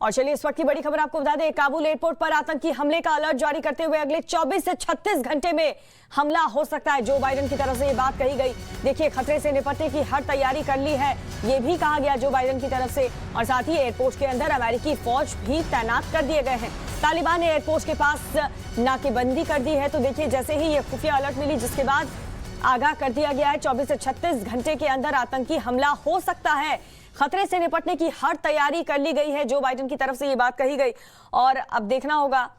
और चलिए इस वक्त की बड़ी खबर आपको बता दें, काबुल एयरपोर्ट पर आतंकी हमले का अलर्ट जारी करते हुए अगले 24 से 36 घंटे में हमला हो सकता है। जो बाइडेन की तरफ से ये बात कही गई। देखिए, खतरे से निपटने की हर तैयारी कर ली है, ये भी कहा गया जो बाइडेन की तरफ से। और साथ ही एयरपोर्ट के अंदर अमेरिकी फौज भी तैनात कर दिए गए हैं। तालिबान ने एयरपोर्ट के पास नाकेबंदी कर दी है। तो देखिए, जैसे ही ये खुफिया अलर्ट मिली, जिसके बाद आगाह कर दिया गया है 24 से 36 घंटे के अंदर आतंकी हमला हो सकता है। खतरे से निपटने की हर तैयारी कर ली गई है, जो बाइडेन की तरफ से ये बात कही गई। और अब देखना होगा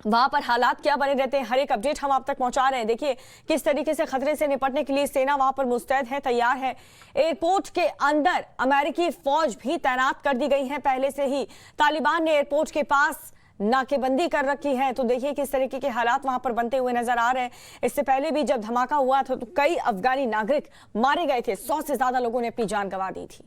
वहां पर हालात क्या बने रहते हैं। हर एक अपडेट हम आप तक पहुंचा रहे हैं। देखिए किस तरीके से खतरे से निपटने के लिए सेना वहां पर मुस्तैद है, तैयार है। एयरपोर्ट के अंदर अमेरिकी फौज भी तैनात कर दी गई है पहले से ही। तालिबान ने एयरपोर्ट के पास नाकेबंदी कर रखी है। तो देखिए किस तरीके के हालात वहां पर बनते हुए नजर आ रहे हैं। इससे पहले भी जब धमाका हुआ था तो कई अफगानी नागरिक मारे गए थे। 100 से ज्यादा लोगों ने अपनी जान गंवा दी थी।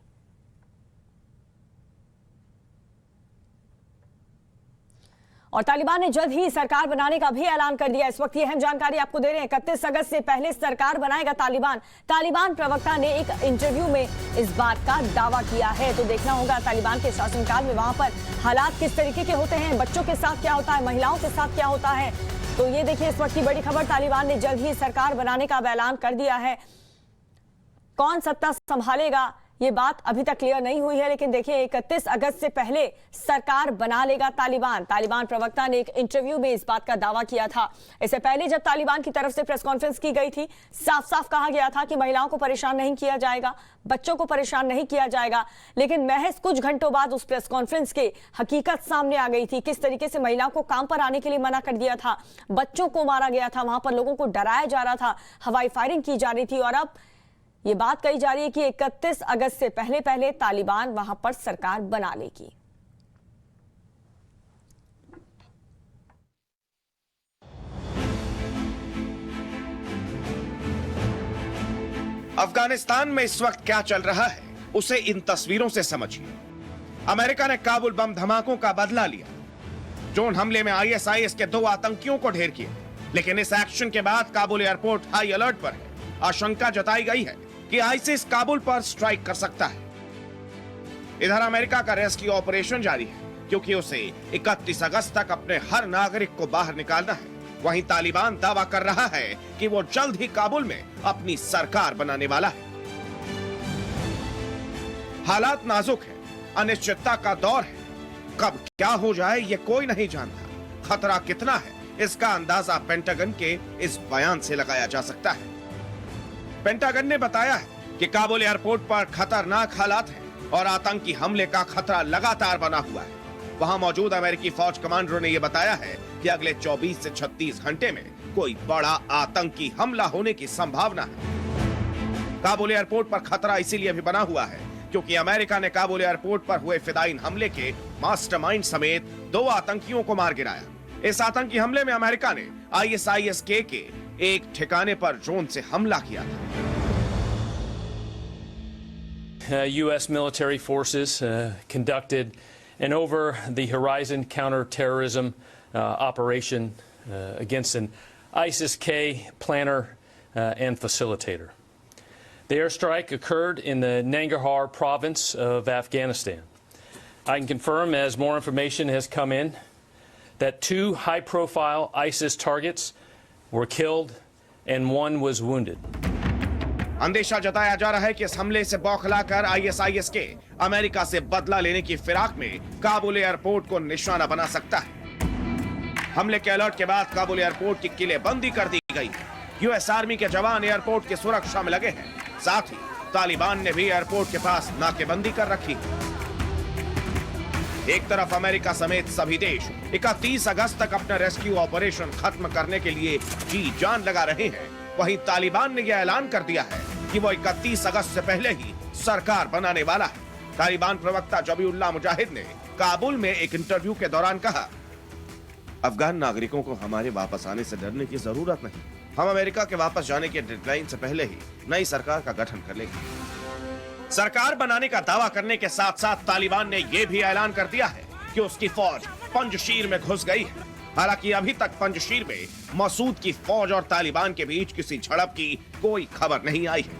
और तालिबान ने जल्द ही सरकार बनाने का भी ऐलान कर दिया। इस वक्त ये अहम जानकारी आपको दे रहे हैं। 31 अगस्त से पहले सरकार बनाएगा तालिबान। तालिबान प्रवक्ता ने एक इंटरव्यू में इस बात का दावा किया है। तो देखना होगा तालिबान के शासनकाल में वहां पर हालात किस तरीके के होते हैं, बच्चों के साथ क्या होता है, महिलाओं के साथ क्या होता है। तो ये देखिए इस वक्त की बड़ी खबर, तालिबान ने जल्द ही सरकार बनाने का ऐलान कर दिया है। कौन सत्ता संभालेगा ये बात अभी तक क्लियर नहीं हुई है, लेकिन देखिए 31 अगस्त से पहले सरकार बना लेगा तालिबान। तालिबान प्रवक्ता ने एक इंटरव्यू में इस बात का दावा किया था। इससे पहले जब तालिबान की तरफ से प्रेस कॉन्फ्रेंस की गई थी, साफ साफ कहा गया था कि महिलाओं को परेशान नहीं किया जाएगा, बच्चों को परेशान नहीं किया जाएगा। लेकिन महज कुछ घंटों बाद उस प्रेस कॉन्फ्रेंस की हकीकत सामने आ गई थी। किस तरीके से महिलाओं को काम पर आने के लिए मना कर दिया था, बच्चों को मारा गया था, वहां पर लोगों को डराया जा रहा था, हवाई फायरिंग की जा रही थी। और अब ये बात कही जा रही है कि 31 अगस्त से पहले पहले तालिबान वहां पर सरकार बना लेगी। अफगानिस्तान में इस वक्त क्या चल रहा है उसे इन तस्वीरों से समझिए। अमेरिका ने काबुल बम धमाकों का बदला लिया। ड्रोन हमले में आईएसआईएस के 2 आतंकियों को ढेर किया। लेकिन इस एक्शन के बाद काबुल एयरपोर्ट हाई अलर्ट पर है। आशंका जताई गई है कि आईसिस काबुल पर स्ट्राइक कर सकता है। इधर अमेरिका का रेस्क्यू ऑपरेशन जारी है, क्योंकि उसे 31 अगस्त तक अपने हर नागरिक को बाहर निकालना है। वहीं तालिबान दावा कर रहा है कि वो जल्द ही काबुल में अपनी सरकार बनाने वाला है। हालात नाजुक है, अनिश्चितता का दौर है। कब क्या हो जाए ये कोई नहीं जानता। खतरा कितना है इसका अंदाजा पेंटागन के इस बयान से लगाया जा सकता है। पेंटागन ने बताया है कि काबुल एयरपोर्ट पर खतरनाक हालात हैं और आतंकी हमले का खतरा लगातार बना हुआ है। वहां मौजूद अमेरिकी फौज कमांडरों ने यह बताया है कि अगले 24 से 36 घंटे में कोई बड़ा आतंकी हमला होने की संभावना है। काबुल एयरपोर्ट पर खतरा इसीलिए भी बना हुआ है क्योंकि अमेरिका ने काबुल एयरपोर्ट पर हुए फिदायीन हमले के मास्टरमाइंड समेत 2 आतंकियों को मार गिराया। इस आतंकी हमले में अमेरिका ने आईएसआईएस के एक ठिकाने पर ड्रोन से हमला किया था। U.S. military forces conducted an over-the-horizon counterterrorism operation against an ISIS-K planner and facilitator. The airstrike occurred in the Nangarhar province of Afghanistan. I can confirm, as more information has come in, that 2 high-profile ISIS targets were killed and 1 was wounded. अंदेशा जताया जा रहा है कि इस हमले से बौखलाकर ISIS के अमेरिका से बदला लेने की फिराक में काबुल एयरपोर्ट को निशाना बना सकता है। हमले के अलर्ट के बाद काबुल एयरपोर्ट की किलेबंदी कर दी गई है। यूएस आर्मी के जवान एयरपोर्ट की सुरक्षा में लगे हैं। साथ ही तालिबान ने भी एयरपोर्ट के पास नाकेबंदी कर रखी है। एक तरफ अमेरिका समेत सभी देश 31 अगस्त तक अपना रेस्क्यू ऑपरेशन खत्म करने के लिए जी जान लगा रहे हैं। वहीं तालिबान ने यह ऐलान कर दिया है कि वो 31 अगस्त से पहले ही सरकार बनाने वाला है। तालिबान प्रवक्ता जबीउल्लाह मुजाहिद ने काबुल में एक इंटरव्यू के दौरान कहा, अफगान नागरिकों को हमारे वापस आने से डरने की जरूरत नहीं। हम अमेरिका के वापस जाने के डेडलाइन से पहले ही नई सरकार का गठन कर लेंगे। सरकार बनाने का दावा करने के साथ साथ तालिबान ने यह भी ऐलान कर दिया है कि उसकी फौज पंजशीर में घुस गई है। हालांकि अभी तक पंजशीर में मसूद की फौज और तालिबान के बीच किसी झड़प की कोई खबर नहीं आई है।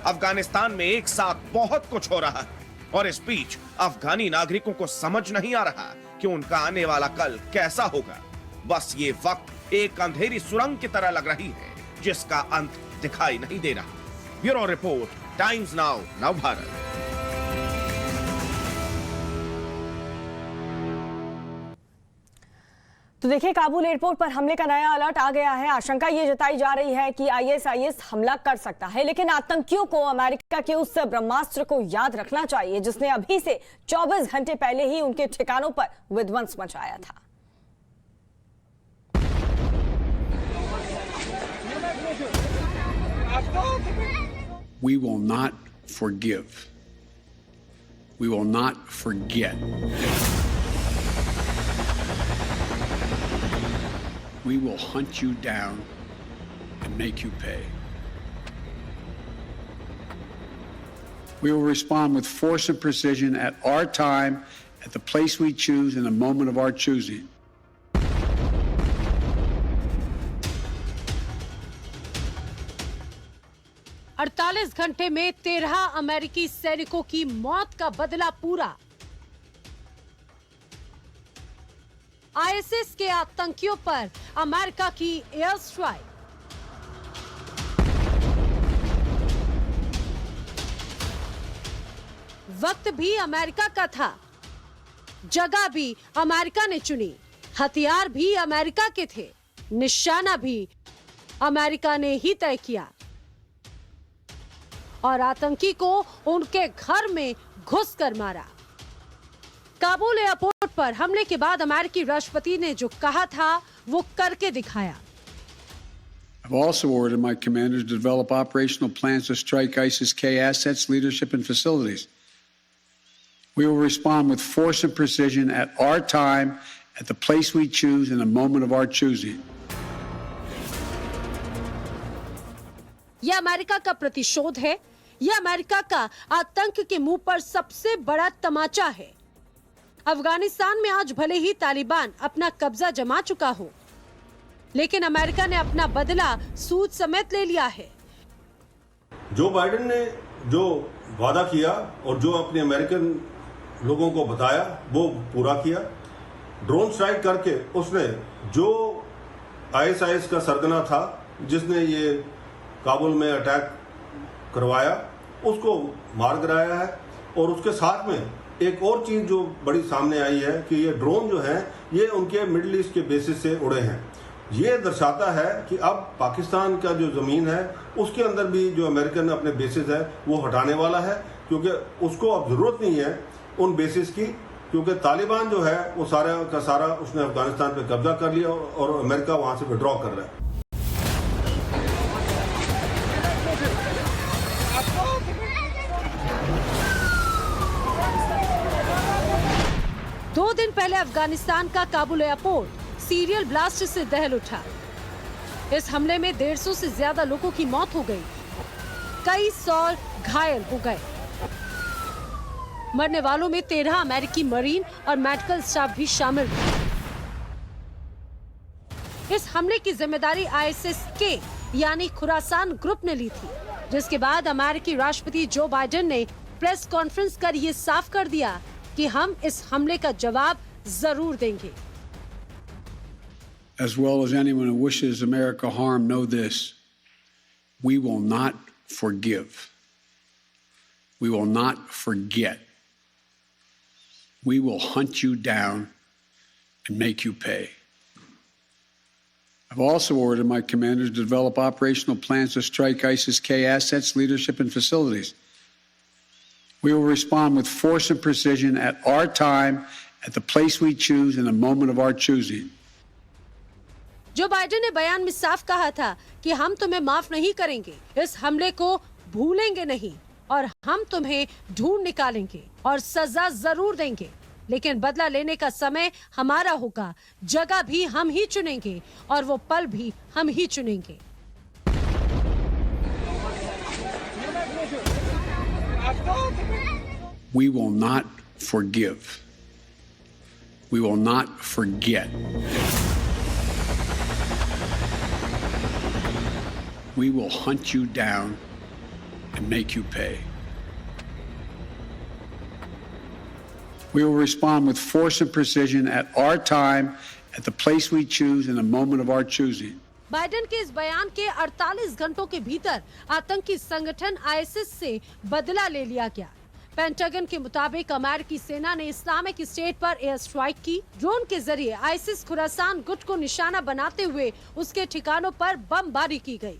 अफगानिस्तान में एक साथ बहुत कुछ हो रहा है। और इस बीच अफगानी नागरिकों को समझ नहीं आ रहा कि उनका आने वाला कल कैसा होगा। बस ये वक्त एक अंधेरी सुरंग की तरह लग रही है जिसका अंत दिखाई नहीं दे रहा। ब्यूरो रिपोर्ट, टाइम्स नाउ, नव भारत। तो देखिए, काबुल एयरपोर्ट पर हमले का नया अलर्ट आ गया है। आशंका ये जताई जा रही है कि आईएसआईएस हमला कर सकता है, लेकिन आतंकियों को अमेरिका के उस ब्रह्मास्त्र को याद रखना चाहिए जिसने अभी से 24 घंटे पहले ही उनके ठिकानों पर विध्वंस मचाया था। We will not forgive. We will not forget. We will hunt you down and make you pay. We will respond with force and precision at our time, at the place we choose, in the moment of our choosing. अड़तालीस घंटे में 13 अमेरिकी सैनिकों की मौत का बदला पूरा। आईएसआईएस के आतंकियों पर अमेरिका की एयर स्ट्राइक। वक्त भी अमेरिका का था, जगह भी अमेरिका ने चुनी, हथियार भी अमेरिका के थे, निशाना भी अमेरिका ने ही तय किया और आतंकी को उनके घर में घुसकर मारा। काबुल एयरपोर्ट पर हमले के बाद अमेरिकी राष्ट्रपति ने जो कहा था वो करके दिखाया। I've also ordered my commanders to develop operational plans to strike ISIS-K assets, leadership, and facilities. We will respond with force and precision at our time, at the place we choose, in the moment of our choosing. यह America का प्रतिशोध है। यह America का आतंक के मुंह पर सबसे बड़ा तमाचा है। अफगानिस्तान में आज भले ही तालिबान अपना कब्जा जमा चुका हो, लेकिन अमेरिका ने अपना बदला सूद समेत ले लिया है। जो बाइडेन ने जो वादा किया और जो अपने अमेरिकन लोगों को बताया वो पूरा किया। ड्रोन स्ट्राइक करके उसने जो आईएसआईएस का सरगना था जिसने ये काबुल में अटैक करवाया उसको मार गिराया है। और उसके साथ में एक और चीज जो बड़ी सामने आई है कि ये ड्रोन जो है ये उनके मिडिल ईस्ट के बेसिस से उड़े हैं। ये दर्शाता है कि अब पाकिस्तान का जो ज़मीन है उसके अंदर भी जो अमेरिकन अपने बेसिस है वो हटाने वाला है, क्योंकि उसको अब ज़रूरत नहीं है उन बेसिस की, क्योंकि तालिबान जो है वो सारा का सारा उसने अफगानिस्तान पे कब्जा कर लिया और अमेरिका वहाँ से विड्रॉ कर रहा है। 2 दिन पहले अफगानिस्तान का काबुल एयरपोर्ट सीरियल ब्लास्ट से दहल उठा। इस हमले में 150 से ज्यादा लोगों की मौत हो गई, कई 100 घायल हो गए। मरने वालों में 13 अमेरिकी मरीन और मेडिकल स्टाफ भी शामिल थे। इस हमले की जिम्मेदारी आईएसआईएस-के यानी खुरासान ग्रुप ने ली थी, जिसके बाद अमेरिकी राष्ट्रपति जो बाइडेन ने प्रेस कॉन्फ्रेंस कर ये साफ कर दिया कि हम इस हमले का जवाब जरूर देंगे। As well as anyone who wishes America harm, know this: we will not forgive. We will not forget. We will hunt you down and make you pay. I've also ordered my commanders to develop operational plans to strike ISIS-K assets, leadership, and facilities. We will respond with force and precision at our time, at the place we choose, in the moment of our choosing. Joe Biden ने बयान में साफ कहा था कि हम तुम्हें माफ नहीं करेंगे, इस हमले को भूलेंगे नहीं और हम तुम्हें ढूंढ निकालेंगे और सजा जरूर देंगे, लेकिन बदला लेने का समय हमारा होगा, जगह भी हम ही चुनेंगे और वो पल भी हम ही चुनेंगे। We will not forgive. We will not forget. We will hunt you down and make you pay. We will respond with force and precision at our time, at the place we choose, in a moment of our choosing. Biden के इस बयान के 48 घंटों के भीतर आतंकी संगठन ISIS से बदला ले लिया गया। पेंटागन के मुताबिक अमेरिकी सेना ने इस्लामिक स्टेट पर एयर स्ट्राइक की। ड्रोन के जरिए आईसिस खुरासान गुट को निशाना बनाते हुए उसके ठिकानों पर बमबारी की गई।